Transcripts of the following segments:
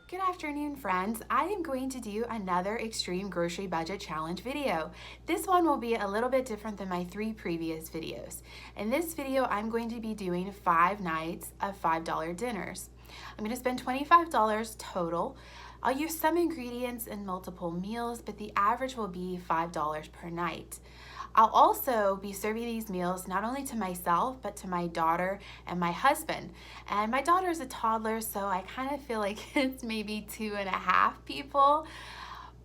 Good afternoon, friends. I am going to do another extreme grocery budget challenge video. This one will be a little bit different than my 3 previous videos. In this video, I'm going to be doing 5 nights of $5 dinners. I'm going to spend $25 total. I'll use some ingredients in multiple meals, but the average will be $5 per night. I'll also be serving these meals not only to myself, but to my daughter and my husband. And my daughter is a toddler, so I kind of feel like it's maybe 2.5 people.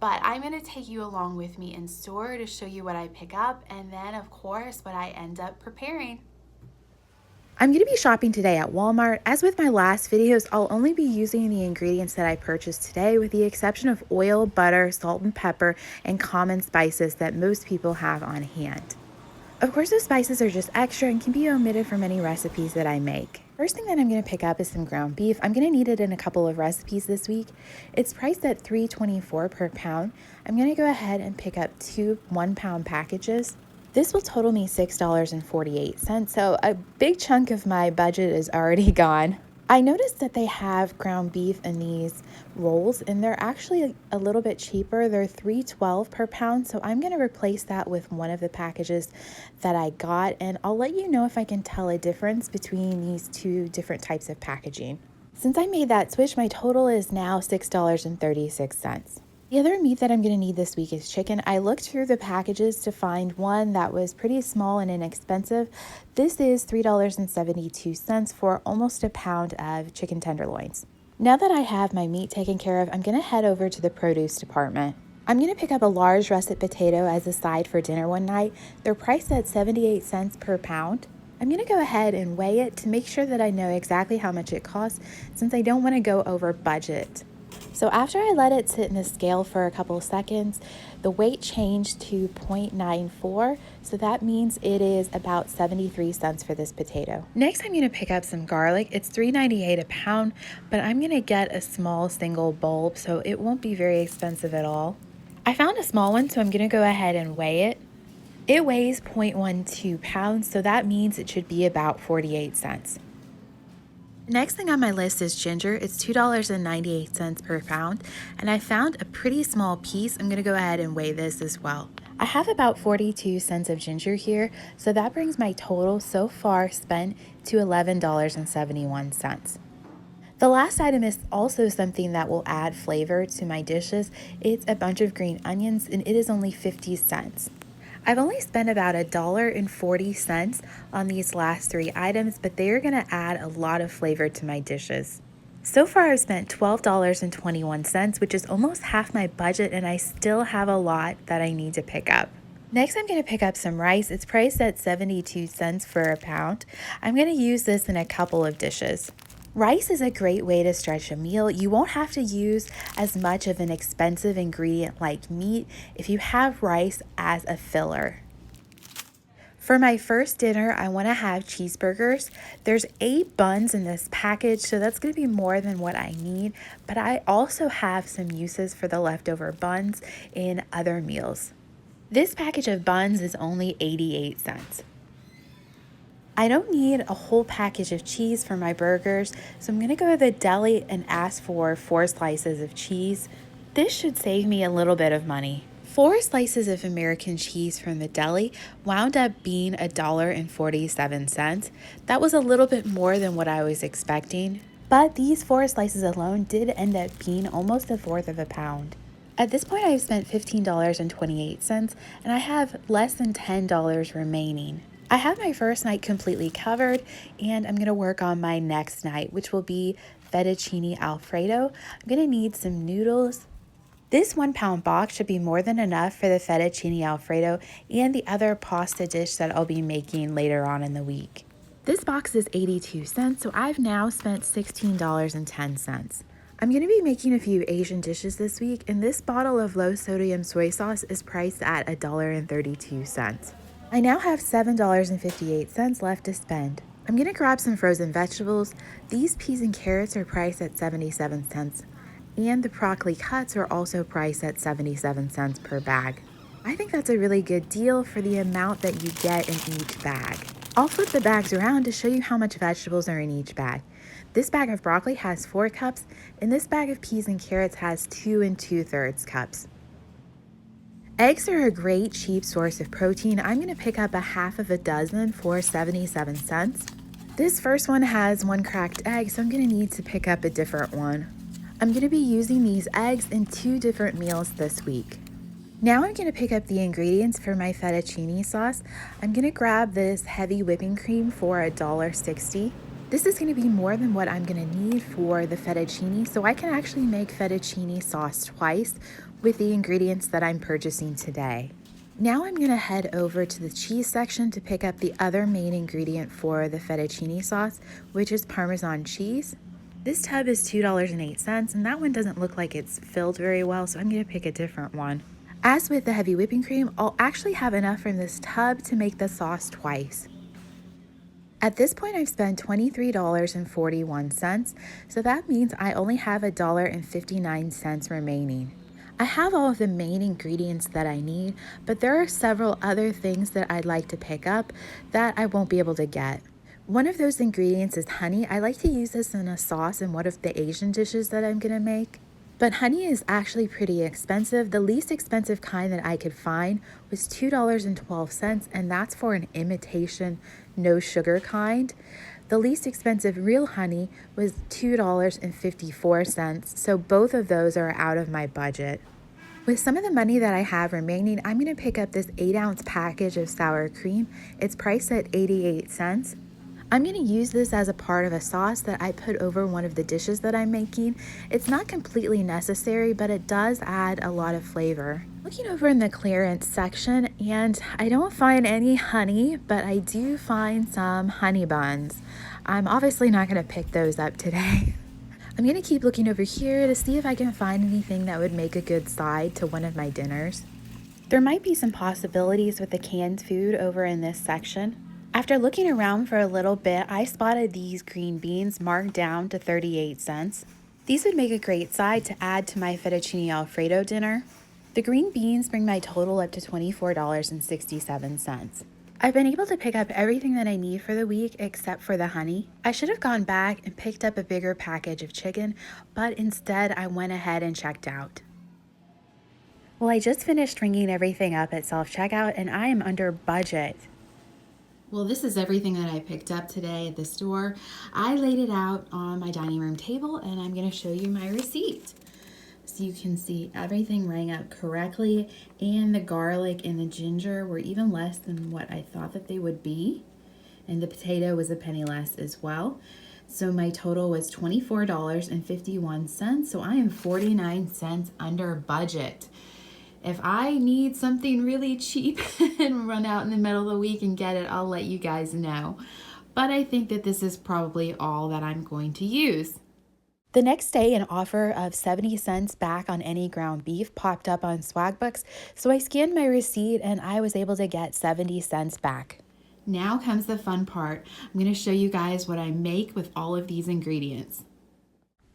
But I'm going to take you along with me in store to show you what I pick up and then, of course, what I end up preparing. I'm going to be shopping today at Walmart. As with my last videos, I'll only be using the ingredients that I purchased today with the exception of oil, butter, salt and pepper, and common spices that most people have on hand. Of course, those spices are just extra and can be omitted from any recipes that I make. First thing that I'm going to pick up is some ground beef. I'm going to need it in a couple of recipes this week. It's priced at $3.24 per pound. I'm going to go ahead and pick up 2 1-pound packages. This will total me $6.48, so a big chunk of my budget is already gone. I noticed that they have ground beef in these rolls, and they're actually a little bit cheaper. They're $3.12 per pound, so I'm going to replace that with one of the packages that I got, and I'll let you know if I can tell a difference between these 2 different types of packaging. Since I made that switch, my total is now $6.36. The other meat that I'm going to need this week is chicken. I looked through the packages to find one that was pretty small and inexpensive. This is $3.72 for almost a pound of chicken tenderloins. Now that I have my meat taken care of, I'm going to head over to the produce department. I'm going to pick up a large russet potato as a side for dinner one night. They're priced at 78 cents per pound. I'm going to go ahead and weigh it to make sure that I know exactly how much it costs since I don't want to go over budget. So after I let it sit in the scale for a couple of seconds, the weight changed to 0.94, so that means it is about 73 cents for this potato. Next, I'm going to pick up some garlic. It's $3.98 a pound, but I'm going to get a small single bulb, so it won't be very expensive at all. I found a small one, so I'm going to go ahead and weigh it. It weighs 0.12 pounds, so that means it should be about 48 cents. Next thing on my list is ginger. It's $2.98 per pound, and I found a pretty small piece. I'm going to go ahead and weigh this as well. I have about 42 cents of ginger here, so that brings my total so far spent to $11.71. The last item is also something that will add flavor to my dishes. It's a bunch of green onions, and it is only 50 cents. I've only spent about $1.40 on these last 3 items, but they are going to add a lot of flavor to my dishes. So far, I've spent $12.21, which is almost half my budget, and I still have a lot that I need to pick up. Next, I'm going to pick up some rice. It's priced at 72 cents for a pound. I'm going to use this in a couple of dishes. Rice is a great way to stretch a meal. You won't have to use as much of an expensive ingredient like meat if you have rice as a filler. For my first dinner, I want to have cheeseburgers. There's 8 buns in this package, so that's going to be more than what I need, but I also have some uses for the leftover buns in other meals. This package of buns is only 88 cents. I don't need a whole package of cheese for my burgers, so I'm going to go to the deli and ask for 4 slices of cheese. This should save me a little bit of money. 4 slices of American cheese from the deli wound up being $1.47. That was a little bit more than what I was expecting, but these 4 slices alone did end up being almost 1/4 of a pound. At this point, I've spent $15.28, and I have less than $10 remaining. I have my first night completely covered, and I'm going to work on my next night, which will be Fettuccine Alfredo. I'm going to need some noodles. This 1-pound box should be more than enough for the Fettuccine Alfredo and the other pasta dish that I'll be making later on in the week. This box is 82 cents, so I've now spent $16.10. I'm going to be making a few Asian dishes this week, and this bottle of low-sodium soy sauce is priced at $1.32. I now have $7.58 left to spend. I'm going to grab some frozen vegetables. These peas and carrots are priced at 77 cents, and the broccoli cuts are also priced at 77 cents per bag. I think that's a really good deal for the amount that you get in each bag. I'll flip the bags around to show you how much vegetables are in each bag. This bag of broccoli has 4 cups, and this bag of peas and carrots has 2 2/3 cups. Eggs are a great cheap source of protein. I'm going to pick up a half of a dozen for 77 cents. This first one has 1 cracked egg, so I'm going to need to pick up a different one. I'm going to be using these eggs in 2 different meals this week. Now I'm going to pick up the ingredients for my fettuccine sauce. I'm going to grab this heavy whipping cream for $1.60. This is going to be more than what I'm going to need for the fettuccine, so I can actually make fettuccine sauce twice with the ingredients that I'm purchasing today. Now I'm going to head over to the cheese section to pick up the other main ingredient for the fettuccine sauce, which is Parmesan cheese. This tub is $2.08, and that one doesn't look like it's filled very well, so I'm going to pick a different one. As with the heavy whipping cream, I'll actually have enough from this tub to make the sauce twice. At this point, I've spent $23.41, so that means I only have $1.59 remaining. I have all of the main ingredients that I need, but there are several other things that I'd like to pick up that I won't be able to get. One of those ingredients is honey. I like to use this in a sauce in one of the Asian dishes that I'm gonna make. But honey is actually pretty expensive. The least expensive kind that I could find was $2.12, and that's for an imitation no sugar kind. The least expensive real honey was $2.54, so both of those are out of my budget. With some of the money that I have remaining, I'm going to pick up this 8-ounce package of sour cream. It's priced at 88 cents. I'm going to use this as a part of a sauce that I put over one of the dishes that I'm making. It's not completely necessary, but it does add a lot of flavor. Looking over in the clearance section, and I don't find any honey, but I do find some honey buns. I'm obviously not going to pick those up today. I'm going to keep looking over here to see if I can find anything that would make a good side to one of my dinners. There might be some possibilities with the canned food over in this section. After looking around for a little bit, I spotted these green beans marked down to 38 cents. These would make a great side to add to my fettuccine Alfredo dinner. The green beans bring my total up to $24.67. I've been able to pick up everything that I need for the week except for the honey. I should have gone back and picked up a bigger package of chicken, but instead I went ahead and checked out. Well, I just finished ringing everything up at self-checkout and I am under budget. Well, this is everything that I picked up today at the store. I laid it out on my dining room table and I'm going to show you my receipt. So you can see everything rang up correctly, and the garlic and the ginger were even less than what I thought that they would be. And the potato was a penny less as well. So my total was $24.51. So I am 49 cents under budget. If I need something really cheap and run out in the middle of the week and get it, I'll let you guys know. But I think that this is probably all that I'm going to use. The next day, an offer of 70 cents back on any ground beef popped up on Swagbucks, so I scanned my receipt and I was able to get 70 cents back. Now comes the fun part. I'm going to show you guys what I make with all of these ingredients.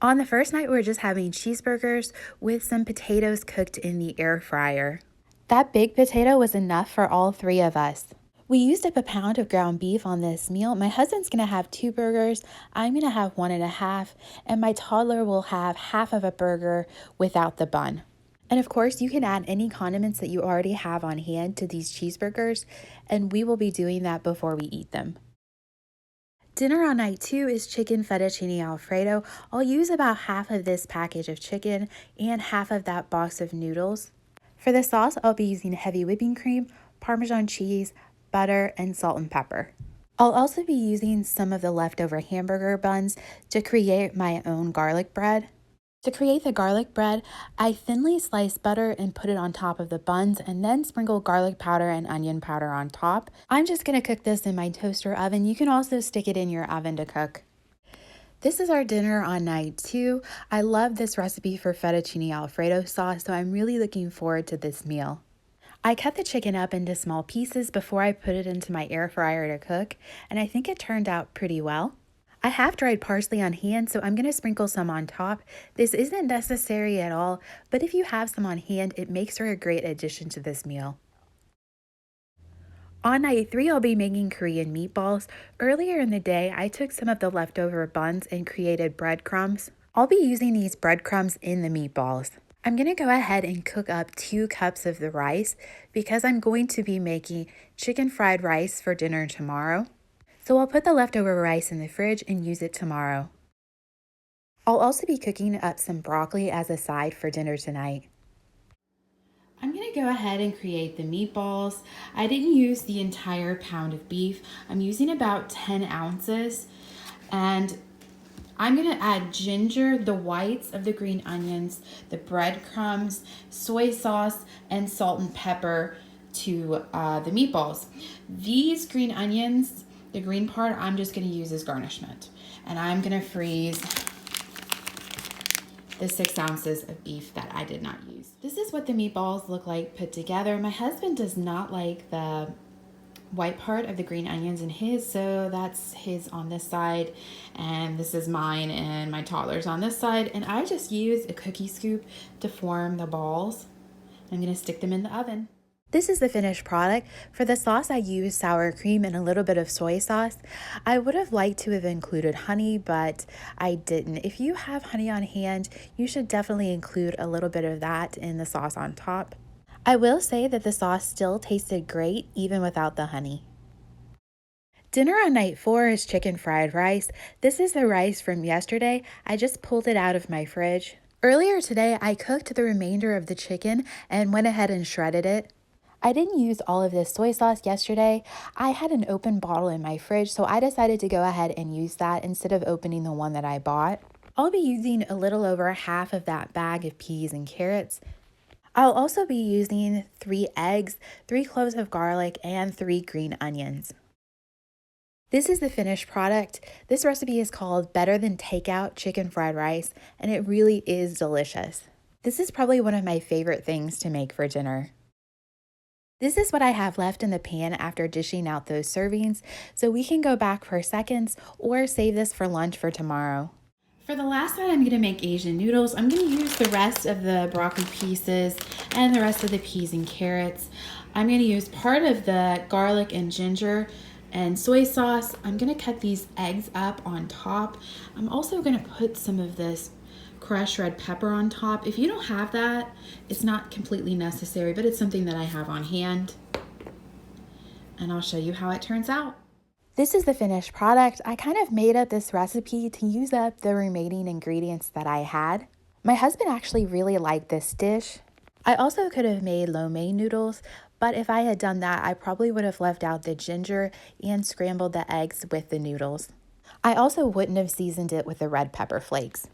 On the first night, we were just having cheeseburgers with some potatoes cooked in the air fryer. That big potato was enough for all 3 of us. We used up a pound of ground beef on this meal. My husband's going to have 2 burgers. I'm going to have 1.5, and my toddler will have half of a burger without the bun. And of course, you can add any condiments that you already have on hand to these cheeseburgers, and we will be doing that before we eat them. Dinner on night 2 is chicken fettuccine Alfredo. I'll use about half of this package of chicken and half of that box of noodles. For the sauce, I'll be using heavy whipping cream, Parmesan cheese, butter, and salt and pepper. I'll also be using some of the leftover hamburger buns to create my own garlic bread. To create the garlic bread, I thinly slice butter and put it on top of the buns and then sprinkle garlic powder and onion powder on top. I'm just going to cook this in my toaster oven. You can also stick it in your oven to cook. This is our dinner on night 2. I love this recipe for fettuccine Alfredo sauce, so I'm really looking forward to this meal. I cut the chicken up into small pieces before I put it into my air fryer to cook, and I think it turned out pretty well. I have dried parsley on hand, so I'm going to sprinkle some on top. This isn't necessary at all, but if you have some on hand, it makes for a great addition to this meal. On night 3, I'll be making Korean meatballs. Earlier in the day, I took some of the leftover buns and created breadcrumbs. I'll be using these breadcrumbs in the meatballs. I'm going to go ahead and cook up 2 cups of the rice because I'm going to be making chicken fried rice for dinner tomorrow. So I'll put the leftover rice in the fridge and use it tomorrow. I'll also be cooking up some broccoli as a side for dinner tonight. I'm going to go ahead and create the meatballs. I didn't use the entire pound of beef. I'm using about 10 ounces. And I'm going to add ginger, the whites of the green onions, the breadcrumbs, soy sauce, and salt and pepper to the meatballs. These green onions, the green part, I'm just going to use as garnishment. And I'm going to freeze the 6 ounces of beef that I did not use. This is what the meatballs look like put together. My husband does not like the white part of the green onions in his, so that's his on this side, and this is mine and my toddler's on this side, and I just use a cookie scoop to form the balls. I'm going to stick them in the oven. This is the finished product. For the sauce, I used sour cream and a little bit of soy sauce. I would have liked to have included honey, but I didn't. If you have honey on hand, you should definitely include a little bit of that in the sauce on top. I will say that the sauce still tasted great even without the honey. Dinner on night 4 is chicken fried rice. This is the rice from yesterday. I just pulled it out of my fridge. Earlier today, I cooked the remainder of the chicken and went ahead and shredded it. I didn't use all of this soy sauce yesterday. I had an open bottle in my fridge, so I decided to go ahead and use that instead of opening the one that I bought. I'll be using a little over half of that bag of peas and carrots. I'll also be using 3 eggs, 3 cloves of garlic, and 3 green onions. This is the finished product. This recipe is called Better Than Takeout Chicken Fried Rice, and it really is delicious. This is probably one of my favorite things to make for dinner. This is what I have left in the pan after dishing out those servings, so we can go back for seconds or save this for lunch for tomorrow. For the last one, I'm going to make Asian noodles. I'm going to use the rest of the broccoli pieces and the rest of the peas and carrots. I'm going to use part of the garlic and ginger and soy sauce. I'm going to cut these eggs up on top. I'm also going to put some of this crushed red pepper on top. If you don't have that, it's not completely necessary, but it's something that I have on hand. And I'll show you how it turns out. This is the finished product. I kind of made up this recipe to use up the remaining ingredients that I had. My husband actually really liked this dish. I also could have made lo mein noodles, but if I had done that, I probably would have left out the ginger and scrambled the eggs with the noodles. I also wouldn't have seasoned it with the red pepper flakes.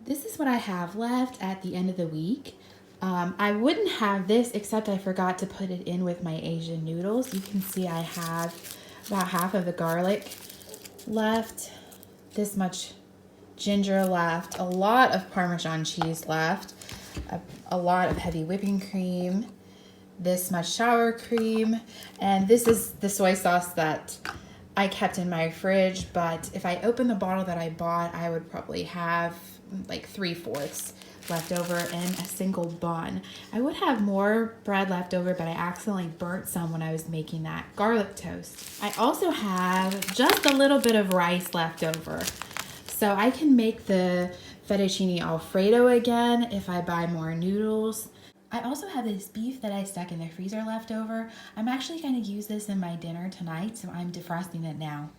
This is what I have left at the end of the week. I wouldn't have this except I forgot to put it in with my Asian noodles. You can see I have about half of the garlic left, this much ginger left, a lot of Parmesan cheese left, a lot of heavy whipping cream, this much sour cream, and this is the soy sauce that I kept in my fridge, but if I open the bottle that I bought, I would probably have like 3/4 left over in a single bun. I would have more bread left over, but I accidentally burnt some when I was making that garlic toast. I also have just a little bit of rice left over. So I can make the fettuccine Alfredo again if I buy more noodles. I also have this beef that I stuck in the freezer left over. I'm actually going to use this in my dinner tonight, so I'm defrosting it now.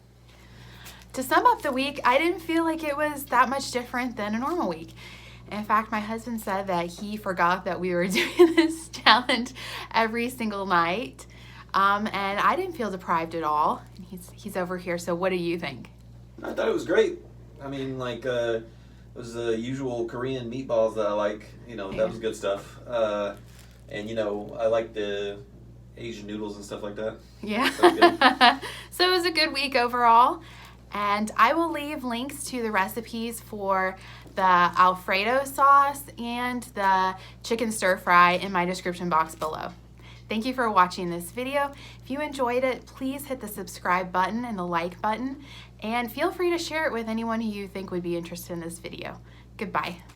To sum up the week, I didn't feel like it was that much different than a normal week. In fact, my husband said that he forgot that we were doing this challenge every single night, and I didn't feel deprived at all. He's over here, so what do you think? I thought it was great. I mean, like, it was the usual Korean meatballs that I like. You know, that was good stuff. And, you know, I like the Asian noodles and stuff like that. Yeah. So it was a good week overall. And I will leave links to the recipes for the Alfredo sauce and the chicken stir fry in my description box below. Thank you for watching this video. If you enjoyed it, please hit the subscribe button and the like button, and feel free to share it with anyone who you think would be interested in this video. Goodbye.